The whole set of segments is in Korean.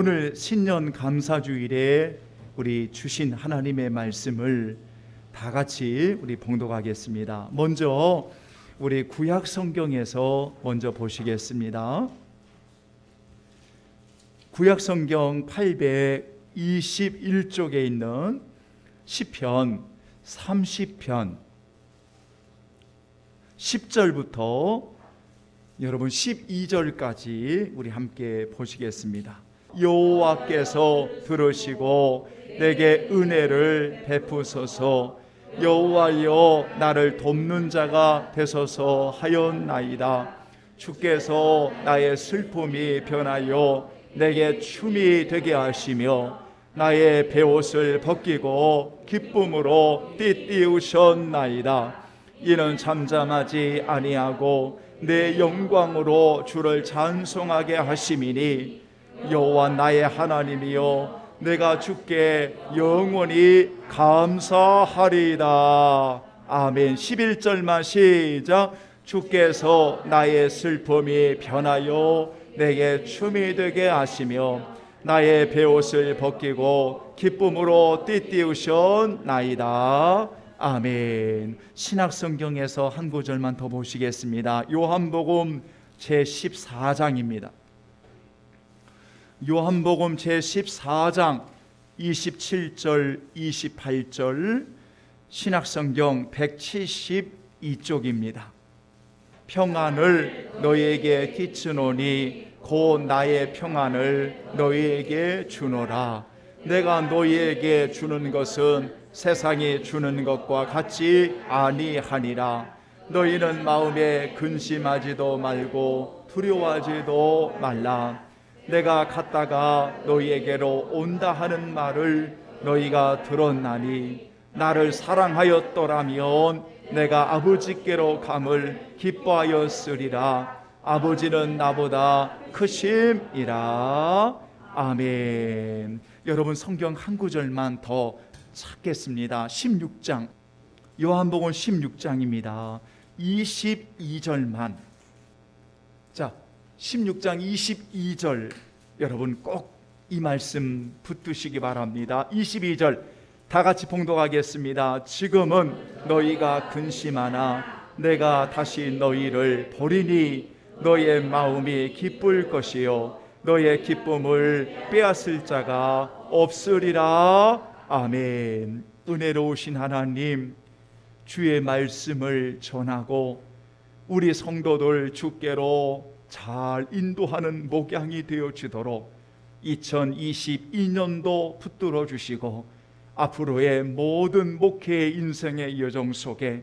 오늘 신년 감사주일에 우리 주신 하나님의 말씀을 다 같이 우리 봉독하겠습니다. 먼저 우리 구약 성경에서 먼저 보시겠습니다. 구약 성경 821쪽에 있는 시편 30편 10절부터 여러분 12절까지 우리 함께 보시겠습니다. 여호와께서 들으시고 내게 은혜를 베푸소서. 여호와여 나를 돕는 자가 되소서 하였나이다. 주께서 나의 슬픔이 변하여 내게 춤이 되게 하시며 나의 베옷을 벗기고 기쁨으로 띠띠우셨나이다. 이는 잠잠하지 아니하고 내 영광으로 주를 찬송하게 하심이니 여호와 나의 하나님이여 내가 주께 영원히 감사하리이다. 아멘. 11절만 시작. 주께서 나의 슬픔이 변하여 내게 춤이 되게 하시며 나의 베옷을 벗기고 기쁨으로 띠띠우셨나이다. 아멘. 신약성경에서 한 구절만 더 보시겠습니다. 요한복음 제14장입니다. 요한복음 제14장 27절 28절 신약성경 172쪽입니다. 평안을 너희에게 끼치노니 곧 나의 평안을 너희에게 주노라. 내가 너희에게 주는 것은 세상이 주는 것과 같지 아니하니라. 너희는 마음에 근심하지도 말고 두려워하지도 말라. 내가 갔다가 너희에게로 온다 하는 말을 너희가 들었나니 나를 사랑하였더라면 내가 아버지께로 감을 기뻐하였으리라. 아버지는 나보다 크심이라. 아멘. 여러분 성경 한 구절만 더 찾겠습니다. 16장 요한복음 16장입니다. 22절만. 자, 16장 22절 여러분 꼭 이 말씀 붙드시기 바랍니다. 22절 다 같이 봉독하겠습니다. 지금은 너희가 근심하나 내가 다시 너희를 보리니 너희의 마음이 기쁠 것이요 너희의 기쁨을 빼앗을 자가 없으리라. 아멘. 은혜로우신 하나님, 주의 말씀을 전하고 우리 성도들 주께로 잘 인도하는 목양이 되어지도록 2022년도 붙들어 주시고 앞으로의 모든 목회의 인생의 여정 속에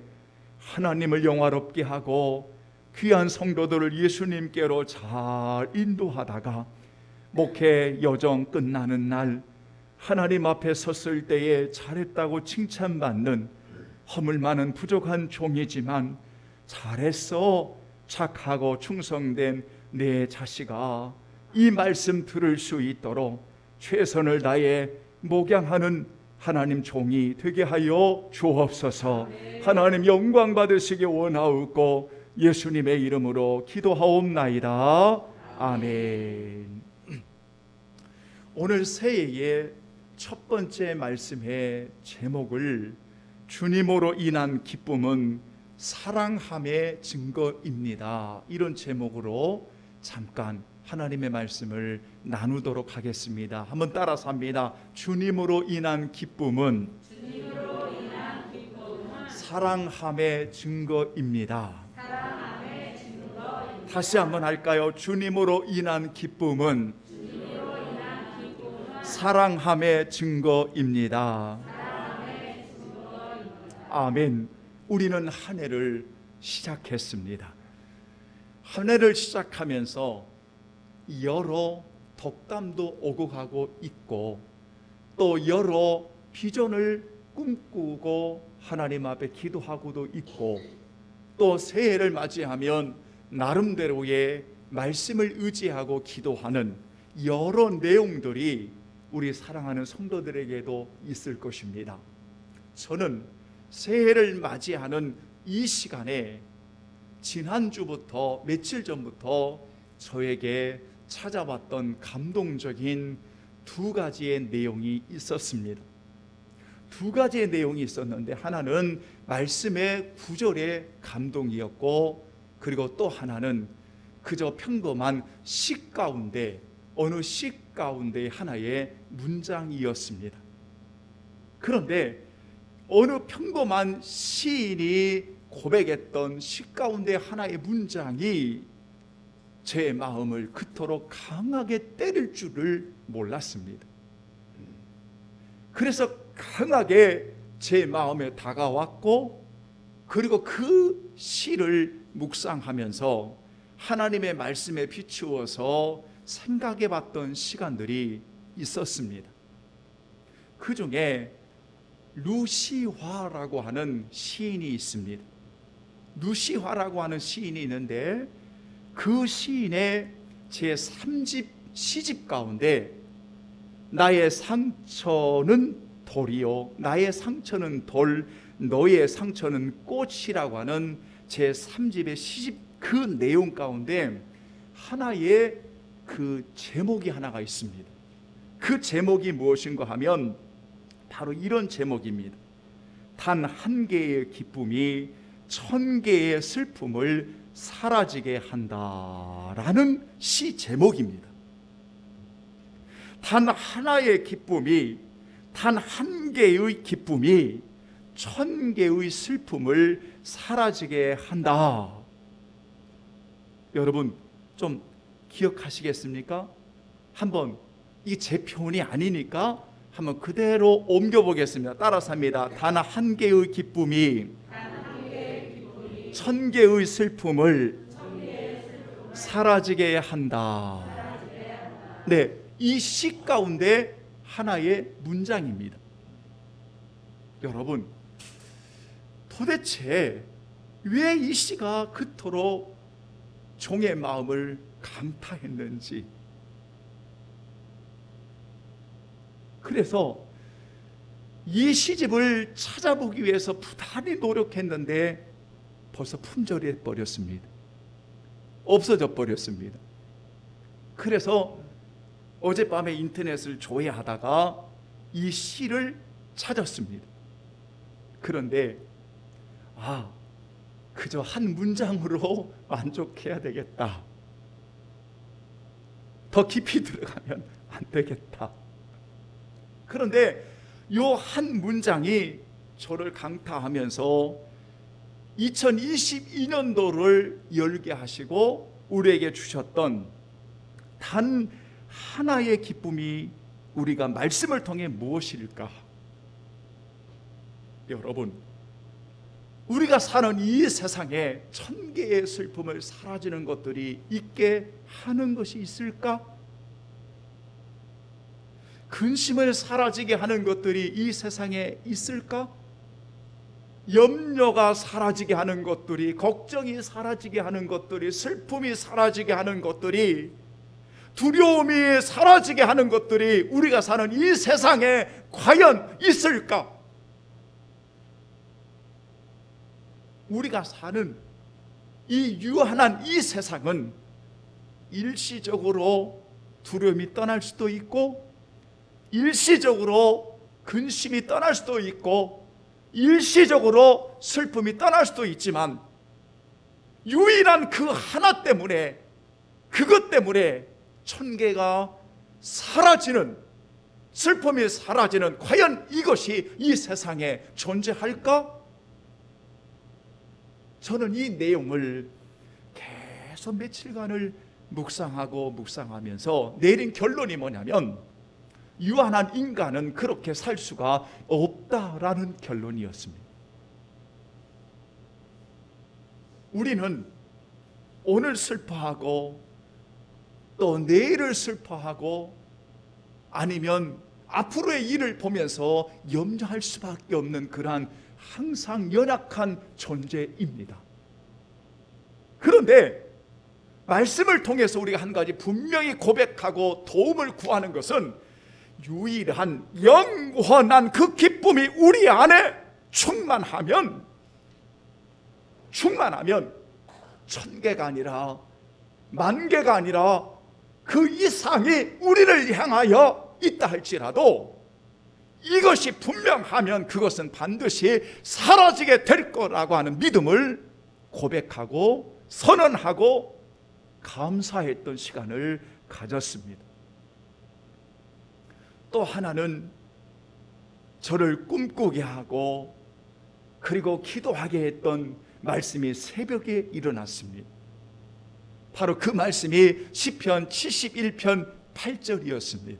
하나님을 영화롭게 하고 귀한 성도들을 예수님께로 잘 인도하다가 목회 여정 끝나는 날 하나님 앞에 섰을 때에 잘했다고 칭찬받는 허물 많은 부족한 종이지만 잘했어, 착하고 충성된 내 자식아, 이 말씀 들을 수 있도록 최선을 다해 목양하는 하나님 종이 되게 하여 주옵소서. 하나님 영광 받으시기 원하옵고 예수님의 이름으로 기도하옵나이다. 아멘. 오늘 새해의 첫 번째 말씀의 제목을 주님으로 인한 기쁨은 사랑함의 증거입니다. 이런 제목으로 잠깐 하나님의 말씀을 나누도록 하겠습니다. 한번 따라서 합니다. 주님으로 인한 기쁨은 사랑함의 증거입니다. 다시 한번 할까요? 주님으로 인한 기쁨은 사랑함의 증거입니다. 아멘. 우리는 한 해를 시작했습니다. 한 해를 시작하면서 여러 덕담도 오고 가고 있고 또 여러 비전을 꿈꾸고 하나님 앞에 기도하고도 있고 또 새해를 맞이하면 나름대로의 말씀을 의지하고 기도하는 여러 내용들이 우리 사랑하는 성도들에게도 있을 것입니다. 저는 새해를 맞이하는 이 시간에 지난주부터 며칠 전부터 저에게 찾아봤던 감동적인 두 가지의 내용이 있었습니다. 두 가지의 내용이 있었는데, 하나는 말씀의 구절의 감동이었고, 그리고 또 하나는 그저 평범한 시 가운데, 어느 시 가운데 하나의 문장이었습니다. 그런데 어느 평범한 시인이 고백했던 시 가운데 하나의 문장이 제 마음을 그토록 강하게 때릴 줄을 몰랐습니다. 그래서 강하게 제 마음에 다가왔고, 그리고 그 시를 묵상하면서 하나님의 말씀에 비추어서 생각해 봤던 시간들이 있었습니다. 그 중에 루시화라고 하는 시인이 있습니다. 루시화라고 하는 시인이 있는데, 그 시인의 제3집 시집 가운데 나의 상처는 돌이요 나의 상처는 돌 너의 상처는 꽃이라고 하는 제3집의 시집 그 내용 가운데 하나의 그 제목이 하나가 있습니다. 그 제목이 무엇인가 하면 바로 이런 제목입니다. 단 한 개의 기쁨이 1000개의 슬픔을 사라지게 한다라는 시 제목입니다. 단 하나의 기쁨이, 단 한 개의 기쁨이 1000개의 슬픔을 사라지게 한다. 여러분 좀 기억하시겠습니까? 한번 이 제 표현이 아니니까 한번 그대로 옮겨보겠습니다. 따라서 합니다. 단 한 개의 기쁨이 1000개의 슬픔을 사라지게 한다. 네, 이 시 가운데 하나의 문장입니다. 여러분, 도대체 왜 이 시가 그토록 종의 마음을 강타했는지, 그래서 이 시집을 찾아보기 위해서 부단히 노력했는데 벌써 품절해 버렸습니다. 없어져 버렸습니다. 그래서 어젯밤에 인터넷을 조회하다가 이 시를 찾았습니다. 그런데 그저 한 문장으로 만족해야 되겠다. 더 깊이 들어가면 안 되겠다. 그런데 이 한 문장이 저를 강타하면서 2022년도를 열게 하시고 우리에게 주셨던 단 하나의 기쁨이 우리가 말씀을 통해 무엇일까? 여러분, 우리가 사는 이 세상에 1000개의 슬픔을 사라지는 것들이 있게 하는 것이 있을까? 근심을 사라지게 하는 것들이 이 세상에 있을까? 염려가 사라지게 하는 것들이, 걱정이 사라지게 하는 것들이, 슬픔이 사라지게 하는 것들이, 두려움이 사라지게 하는 것들이 우리가 사는 이 세상에 과연 있을까? 우리가 사는 이 유한한 이 세상은 일시적으로 두려움이 떠날 수도 있고, 일시적으로 근심이 떠날 수도 있고, 일시적으로 슬픔이 떠날 수도 있지만, 유일한 그 하나 때문에, 그것 때문에 1000개가 사라지는, 슬픔이 사라지는, 과연 이것이 이 세상에 존재할까? 저는 이 내용을 계속 며칠간을 묵상하면서 내린 결론이 뭐냐면, 유한한 인간은 그렇게 살 수가 없다라는 결론이었습니다. 우리는 오늘 슬퍼하고 또 내일을 슬퍼하고 아니면 앞으로의 일을 보면서 염려할 수밖에 없는 그러한 항상 연약한 존재입니다. 그런데 말씀을 통해서 우리가 한 가지 분명히 고백하고 도움을 구하는 것은, 유일한 영원한 그 기쁨이 우리 안에 충만하면 1000개가 아니라 10,000개가 아니라 그 이상이 우리를 향하여 있다 할지라도 이것이 분명하면 그것은 반드시 사라지게 될 거라고 하는 믿음을 고백하고 선언하고 감사했던 시간을 가졌습니다. 또 하나는 저를 꿈꾸게 하고 그리고 기도하게 했던 말씀이 새벽에 일어났습니다. 바로 그 말씀이 시편 71편 8절이었습니다.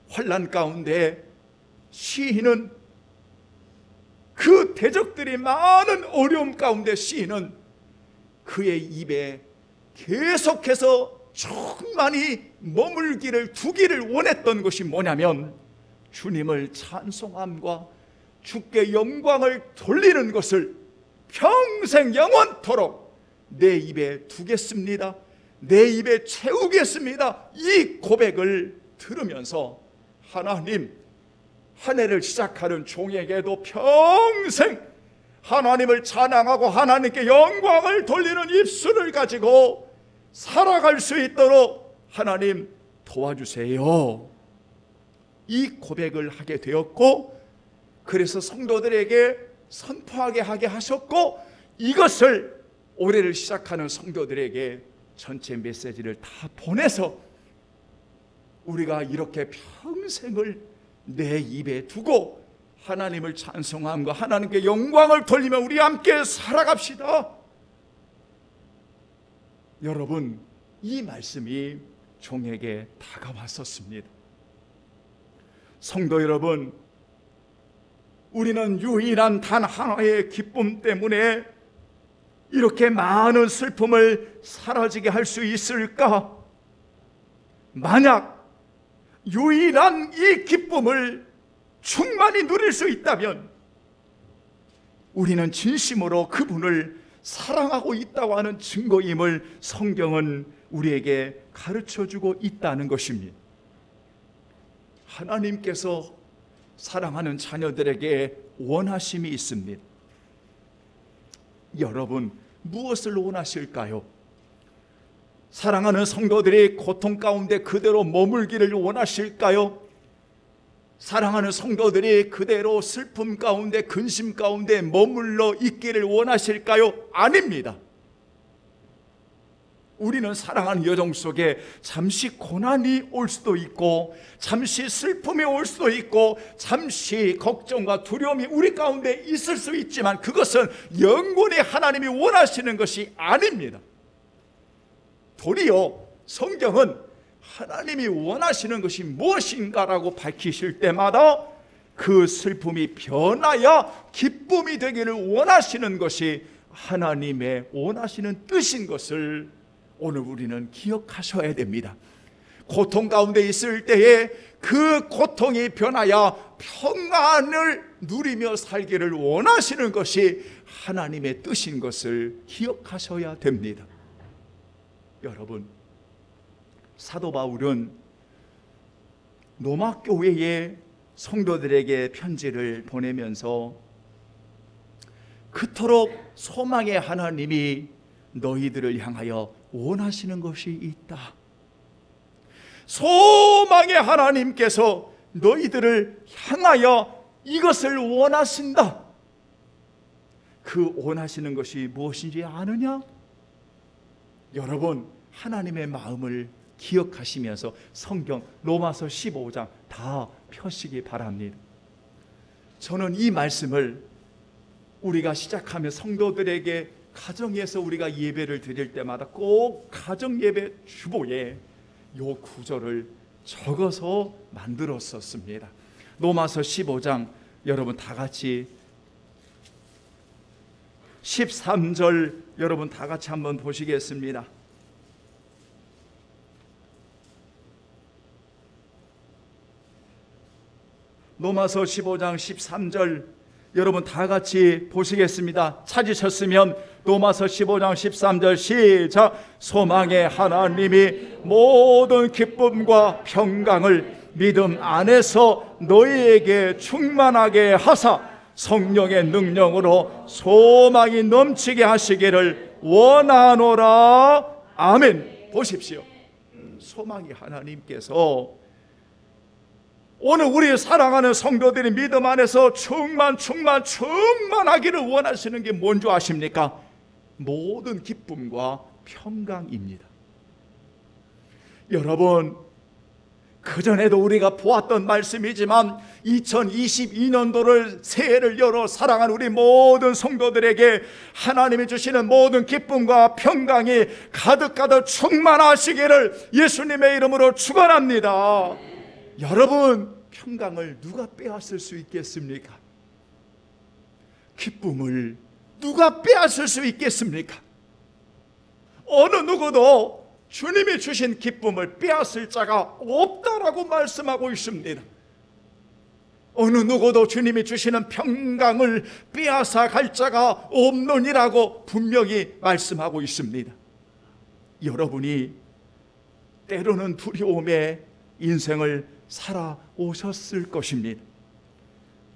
환난 가운데 시인은, 그 대적들이 많은 어려움 가운데 시인은 그의 입에 계속해서 충만히 머물기를 두기를 원했던 것이 뭐냐면 주님을 찬송함과 주께 영광을 돌리는 것을 평생 영원토록 내 입에 두겠습니다, 내 입에 채우겠습니다. 이 고백을 들으면서 하나님, 한 해를 시작하는 종에게도 평생 하나님을 찬양하고 하나님께 영광을 돌리는 입술을 가지고 살아갈 수 있도록 하나님 도와주세요. 이 고백을 하게 되었고, 그래서 성도들에게 선포하게 하게 하셨고, 이것을 올해를 시작하는 성도들에게 전체 메시지를 다 보내서 우리가 이렇게 평생을 내 입에 두고 하나님을 찬송함과 하나님께 영광을 돌리며 우리 함께 살아갑시다. 여러분, 이 말씀이 종에게 다가왔었습니다. 성도 여러분, 우리는 유일한 단 하나의 기쁨 때문에 이렇게 많은 슬픔을 사라지게 할 수 있을까? 만약 유일한 이 기쁨을 충만히 누릴 수 있다면 우리는 진심으로 그분을 사랑하고 있다고 하는 증거임을 성경은 우리에게 가르쳐주고 있다는 것입니다. 하나님께서 사랑하는 자녀들에게 원하심이 있습니다. 여러분, 무엇을 원하실까요? 사랑하는 성도들이 고통 가운데 그대로 머물기를 원하실까요? 사랑하는 성도들이 그대로 슬픔 가운데, 근심 가운데 머물러 있기를 원하실까요? 아닙니다. 우리는 사랑하는 여정 속에 잠시 고난이 올 수도 있고, 잠시 슬픔이 올 수도 있고, 잠시 걱정과 두려움이 우리 가운데 있을 수 있지만 그것은 영원히 하나님이 원하시는 것이 아닙니다. 도리어 성경은 하나님이 원하시는 것이 무엇인가라고 밝히실 때마다 그 슬픔이 변하여 기쁨이 되기를 원하시는 것이 하나님의 원하시는 뜻인 것을 오늘 우리는 기억하셔야 됩니다. 고통 가운데 있을 때에 그 고통이 변하여 평안을 누리며 살기를 원하시는 것이 하나님의 뜻인 것을 기억하셔야 됩니다. 여러분, 사도 바울은 로마 교회의 성도들에게 편지를 보내면서 그토록 소망의 하나님이 너희들을 향하여 원하시는 것이 있다. 소망의 하나님께서 너희들을 향하여 이것을 원하신다. 그 원하시는 것이 무엇인지 아느냐? 여러분, 하나님의 마음을 기억하시면서 성경 로마서 15장 다 펴시기 바랍니다. 저는 이 말씀을 우리가 시작하며 성도들에게 가정에서 우리가 예배를 드릴 때마다 꼭 가정 예배 주보에 요 구절을 적어서 만들었었습니다. 로마서 15장 여러분 다 같이 13절 여러분 다 같이 한번 보시겠습니다. 로마서 15장 13절 여러분 다 같이 보시겠습니다. 찾으셨으면 로마서 15장 13절 시작. 소망의 하나님이 모든 기쁨과 평강을 믿음 안에서 너희에게 충만하게 하사 성령의 능력으로 소망이 넘치게 하시기를 원하노라. 아멘. 보십시오. 소망이 하나님께서 오늘 우리 사랑하는 성도들이 믿음 안에서 충만하기를 원하시는 게 뭔지 아십니까? 모든 기쁨과 평강입니다. 여러분, 그전에도 우리가 보았던 말씀이지만 2022년도를 새해를 열어 사랑하는 우리 모든 성도들에게 하나님이 주시는 모든 기쁨과 평강이 가득 충만하시기를 예수님의 이름으로 축원합니다. 여러분, 평강을 누가 빼앗을 수 있겠습니까? 기쁨을 누가 빼앗을 수 있겠습니까? 어느 누구도 주님이 주신 기쁨을 빼앗을 자가 없다라고 말씀하고 있습니다. 어느 누구도 주님이 주시는 평강을 빼앗아 갈 자가 없느니라고 분명히 말씀하고 있습니다. 여러분이 때로는 두려움에 인생을 살아오셨을 것입니다.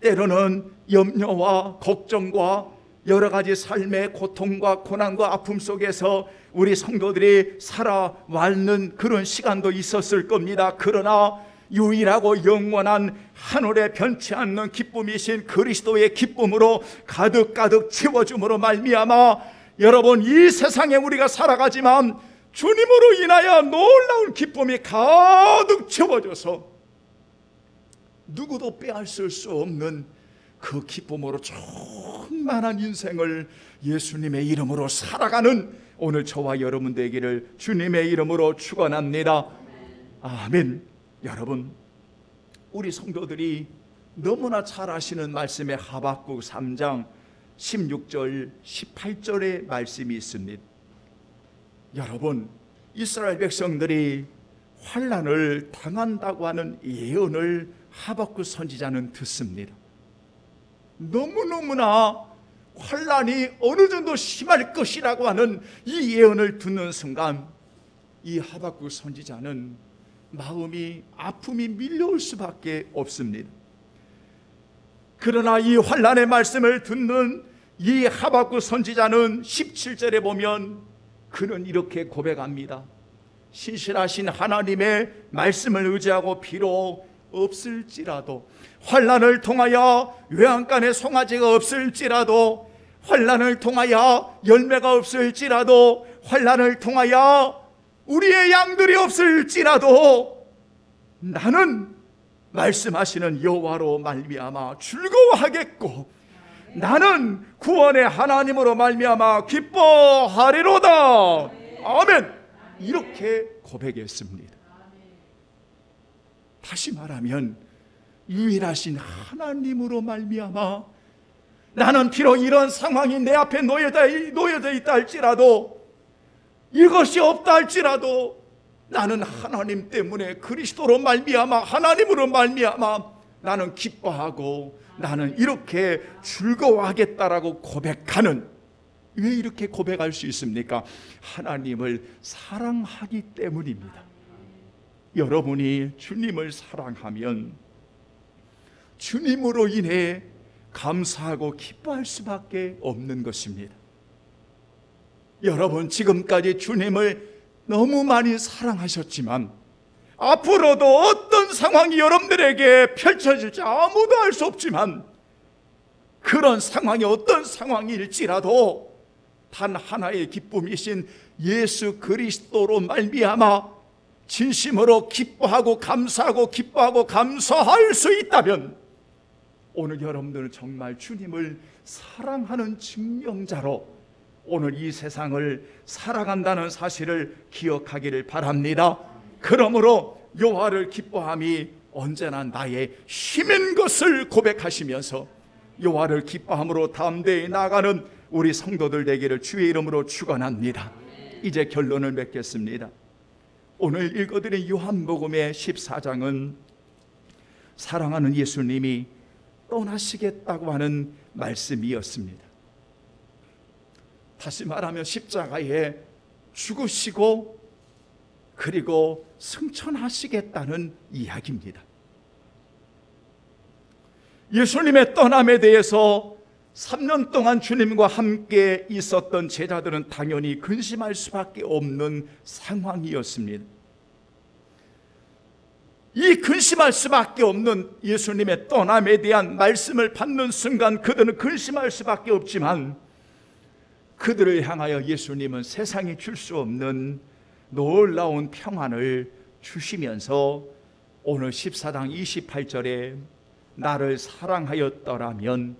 때로는 염려와 걱정과 여러 가지 삶의 고통과 고난과 아픔 속에서 우리 성도들이 살아왔는 그런 시간도 있었을 겁니다. 그러나 유일하고 영원한 하늘에 변치 않는 기쁨이신 그리스도의 기쁨으로 가득 채워줌으로 말미암아 여러분, 이 세상에 우리가 살아가지만 주님으로 인하여 놀라운 기쁨이 가득 채워져서 누구도 빼앗을 수 없는 그 기쁨으로 충만한 인생을 예수님의 이름으로 살아가는 오늘 저와 여러분 되기를 주님의 이름으로 축원합니다. 아멘. 여러분, 우리 성도들이 너무나 잘 아시는 말씀의 하박국 3장 16절 18절의 말씀이 있습니다. 여러분, 이스라엘 백성들이 환난을 당한다고 하는 예언을 하박국 선지자는 듣습니다. 너무너무나 환난이 어느 정도 심할 것이라고 하는 이 예언을 듣는 순간 이 하박국 선지자는 마음이 아픔이 밀려올 수밖에 없습니다. 그러나 이 환난의 말씀을 듣는 이 하박국 선지자는 17절에 보면 그는 이렇게 고백합니다. 신실하신 하나님의 말씀을 의지하고 비록 없을지라도, 환난을 통하여 외양간에 송아지가 없을지라도, 환난을 통하여 열매가 없을지라도, 환난을 통하여 우리의 양들이 없을지라도 나는 말씀하시는 여호와로 말미암아 즐거워하겠고 나는 구원의 하나님으로 말미암아 기뻐하리로다. 아멘. 이렇게 고백했습니다. 다시 말하면 유일하신 하나님으로 말미암아 나는 비록 이런 상황이 내 앞에 놓여져 있다 할지라도, 이것이 없다 할지라도 나는 하나님 때문에 그리스도로 말미암아 하나님으로 말미암아 나는 기뻐하고 나는 이렇게 즐거워하겠다라고 고백하는, 왜 이렇게 고백할 수 있습니까? 하나님을 사랑하기 때문입니다. 여러분이 주님을 사랑하면 주님으로 인해 감사하고 기뻐할 수밖에 없는 것입니다. 여러분, 지금까지 주님을 너무 많이 사랑하셨지만 앞으로도 어떤 상황이 여러분들에게 펼쳐질지 아무도 알 수 없지만 그런 상황이 어떤 상황일지라도 단 하나의 기쁨이신 예수 그리스도로 말미암아 진심으로 기뻐하고 감사하고 기뻐하고 감사할 수 있다면 오늘 여러분들은 정말 주님을 사랑하는 증명자로 오늘 이 세상을 살아간다는 사실을 기억하기를 바랍니다. 그러므로 여호와를 기뻐함이 언제나 나의 힘인 것을 고백하시면서 여호와를 기뻐함으로 담대히 나가는 우리 성도들 되기를 주의 이름으로 축원합니다. 이제 결론을 맺겠습니다. 오늘 읽어드린 요한복음의 14장은 사랑하는 예수님이 떠나시겠다고 하는 말씀이었습니다. 다시 말하면 십자가에 죽으시고 그리고 승천하시겠다는 이야기입니다. 예수님의 떠남에 대해서 3년 동안 주님과 함께 있었던 제자들은 당연히 근심할 수밖에 없는 상황이었습니다. 이 근심할 수밖에 없는 예수님의 떠남에 대한 말씀을 받는 순간 그들은 근심할 수밖에 없지만, 그들을 향하여 예수님은 세상이 줄 수 없는 놀라운 평안을 주시면서 오늘 14장 28절에 나를 사랑하였더라면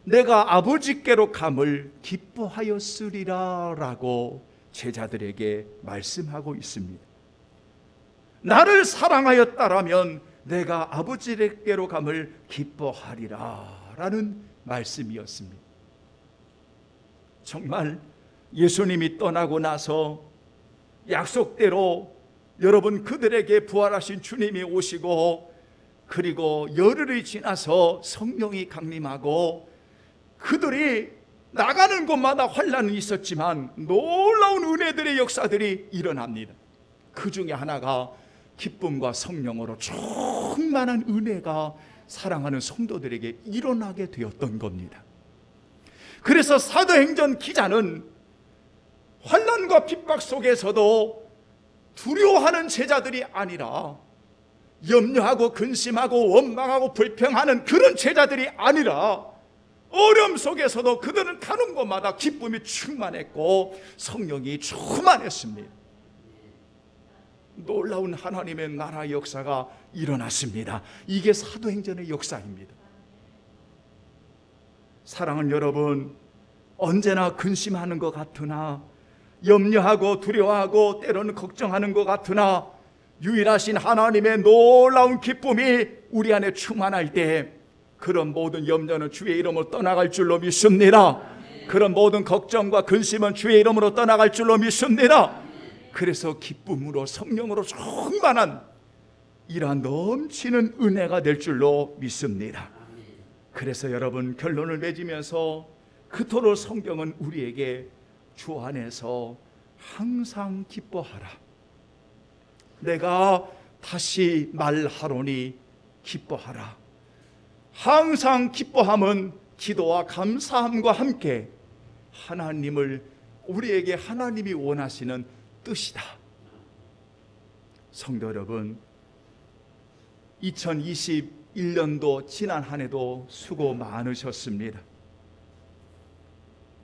내가 아버지께로 감을 기뻐하였으리라 라고 제자들에게 말씀하고 있습니다. 나를 사랑하였다라면 내가 아버지께로 감을 기뻐하리라 라는 말씀이었습니다. 정말 예수님이 떠나고 나서 약속대로 여러분 그들에게 부활하신 주님이 오시고, 그리고 열흘이 지나서 성령이 강림하고 그들이 나가는 곳마다 환난은 있었지만 놀라운 은혜들의 역사들이 일어납니다. 그 중에 하나가 기쁨과 성령으로 충만한 은혜가 사랑하는 성도들에게 일어나게 되었던 겁니다. 그래서 사도행전 기자는 환난과 핍박 속에서도 두려워하는 제자들이 아니라, 염려하고 근심하고 원망하고 불평하는 그런 제자들이 아니라, 어려움 속에서도 그들은 가는 곳마다 기쁨이 충만했고 성령이 충만했습니다. 놀라운 하나님의 나라의 역사가 일어났습니다. 이게 사도행전의 역사입니다. 사랑하는 여러분, 언제나 근심하는 것 같으나, 염려하고 두려워하고 때로는 걱정하는 것 같으나, 유일하신 하나님의 놀라운 기쁨이 우리 안에 충만할 때 그런 모든 염려는 주의 이름으로 떠나갈 줄로 믿습니다. 그런 모든 걱정과 근심은 주의 이름으로 떠나갈 줄로 믿습니다. 그래서 기쁨으로 성령으로 충만한 이러한 넘치는 은혜가 될 줄로 믿습니다. 그래서 여러분, 결론을 맺으면서 그토록 성경은 우리에게 주 안에서 항상 기뻐하라, 내가 다시 말하노니 기뻐하라. 항상 기뻐함은 기도와 감사함과 함께 하나님을, 우리에게 하나님이 원하시는 뜻이다. 성도 여러분, 2021년도 지난 한 해도 수고 많으셨습니다.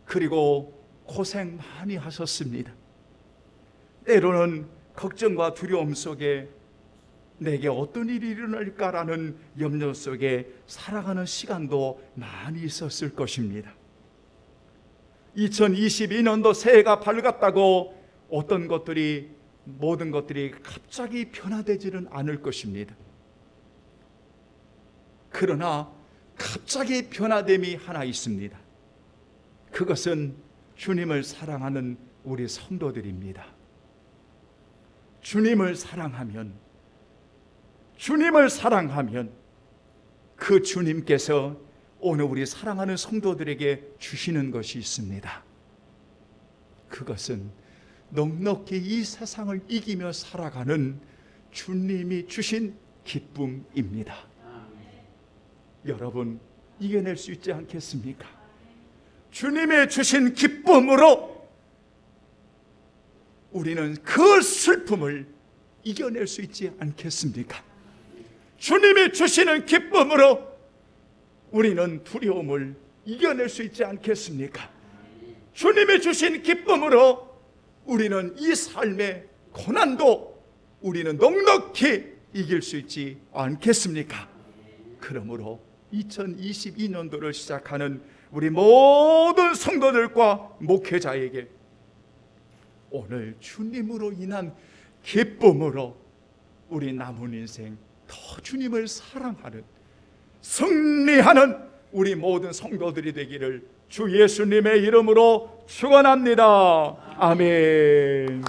그리고 고생 많이 하셨습니다. 때로는 걱정과 두려움 속에 내게 어떤 일이 일어날까라는 염려 속에 살아가는 시간도 많이 있었을 것입니다. 2022년도 새해가 밝았다고 모든 것들이 갑자기 변화되지는 않을 것입니다. 그러나 갑자기 변화됨이 하나 있습니다. 그것은 주님을 사랑하는 우리 성도들입니다. 주님을 사랑하면 그 주님께서 오늘 우리 사랑하는 성도들에게 주시는 것이 있습니다. 그것은 넉넉히 이 세상을 이기며 살아가는 주님이 주신 기쁨입니다. 여러분, 이겨낼 수 있지 않겠습니까? 주님의 주신 기쁨으로 우리는 그 슬픔을 이겨낼 수 있지 않겠습니까? 주님이 주시는 기쁨으로 우리는 두려움을 이겨낼 수 있지 않겠습니까? 주님이 주신 기쁨으로 우리는 이 삶의 고난도 우리는 넉넉히 이길 수 있지 않겠습니까? 그러므로 2022년도를 시작하는 우리 모든 성도들과 목회자에게 오늘 주님으로 인한 기쁨으로 우리 남은 인생 더 주님을 사랑하는, 승리하는 우리 모든 성도들이 되기를 주 예수님의 이름으로 축원합니다. 아멘.